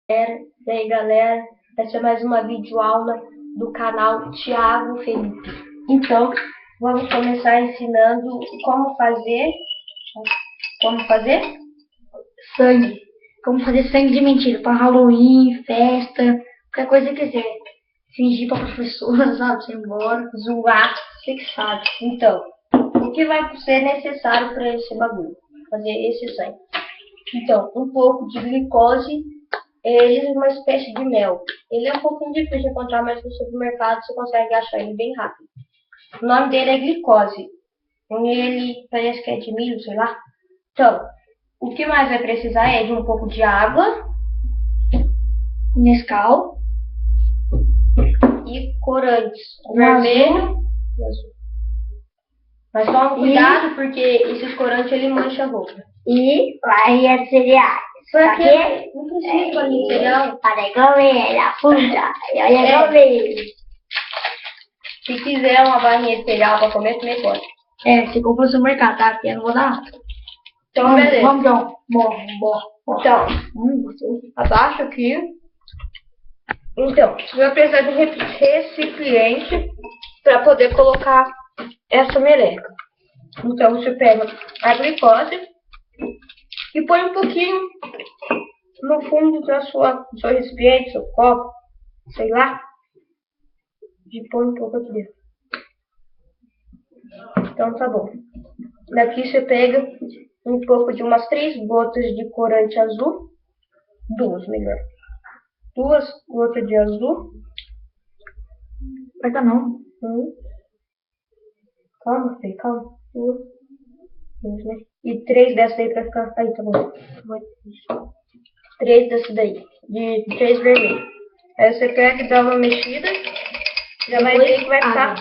E aí galera, essa é mais uma videoaula do canal Thiago Felipe. Então, vamos começar ensinando como fazer sangue. Como fazer sangue de mentira para Halloween, festa, qualquer coisa que quiser. Fingir para professora, sabe? Você ir embora, zoar, você que sabe. Então, o que vai ser necessário para esse bagulho? Fazer esse sangue. Então, um pouco de glicose. Ele é uma espécie de mel. Ele é um pouquinho difícil de encontrar, mas no supermercado você consegue achar ele bem rápido. O nome dele é glicose. Ele parece que é de milho, sei lá. Então, o que mais vai precisar é de um pouco de água, Nescau e corantes. Vermelho e azul. Mas toma cuidado porque esses corantes ele mancha a roupa. E barrinha de cereais. Pra quê? Não precisa de barrinha de cereal. Para comer a fruta. Olha comer. Se quiser uma barrinha de cereal pra comer, também pode. Se compra no supermercado, tá? Porque eu não vou dar. Então, beleza. Vamos, então. Então, abaixa aqui. Então, você vai precisar de um recipiente para poder colocar essa meleca. Então, você pega a glicose e põe um pouquinho no fundo do seu recipiente, seu copo, sei lá. E põe um pouco aqui dentro. Então, tá bom. Daqui você pega um pouco de umas 3 gotas de corante azul. 2, melhor. 2 gotas de azul. Aperta não. Calma, filho, calma. 2, né? E 3 dessas aí pra ficar. Aí, tá bom. 3 dessas daí. De 3 vermelhos. Aí você pega e dá uma mexida. Já vai ver que vai ficar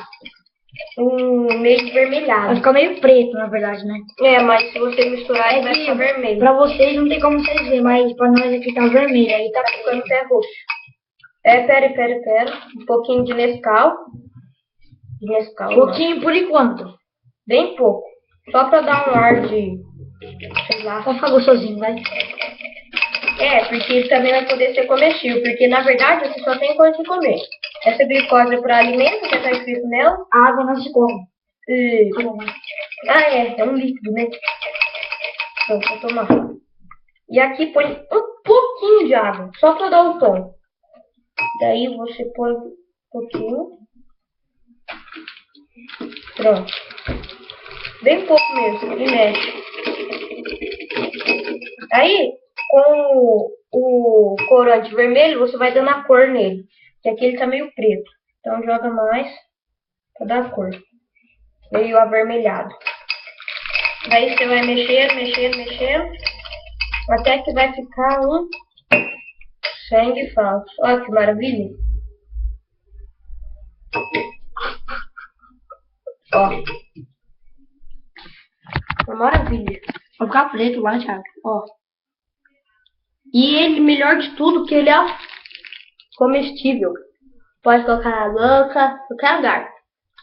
meio vermelhado. Vai ficar meio preto, na verdade, né? Mas se você misturar, ele vai ficar vermelho. Pra vocês não tem como vocês verem, mas pra nós aqui tá vermelho. Aí tá ficando até roxo. Pera. Um pouquinho de Nescau. Pouquinho por enquanto. Bem pouco. Só pra dar um ar de... sei lá. Só ficar gostosinho, vai. Porque ele também vai poder ser comestível. Porque na verdade você só tem coisa de comer. Essa glicose é para alimento, que tá escrito nela. A água não se come. É um líquido, né? Então, vou tomar. E aqui põe um pouquinho de água, só para dar o tom. Daí você põe um pouquinho. Pronto. Bem pouco mesmo, e mexe. Aí, com o corante vermelho, você vai dando a cor nele. Que aqui ele tá meio preto. Então joga mais pra dar a cor. Meio avermelhado. Daí você vai mexendo. Até que vai ficar um sangue falso. Olha que maravilha. Ó. Uma maravilha. Vai ficar preto lá, Thiago. Ó. E ele, melhor de tudo, que ele é comestível. Pode colocar na boca, qualquer lugar.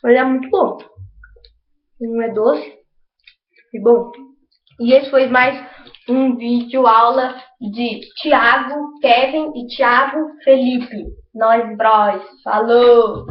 Ele é muito bom. Não é doce e bom. E esse foi mais um vídeo aula de Thiago, Kevin e Thiago Felipe. Nós bros. Falou!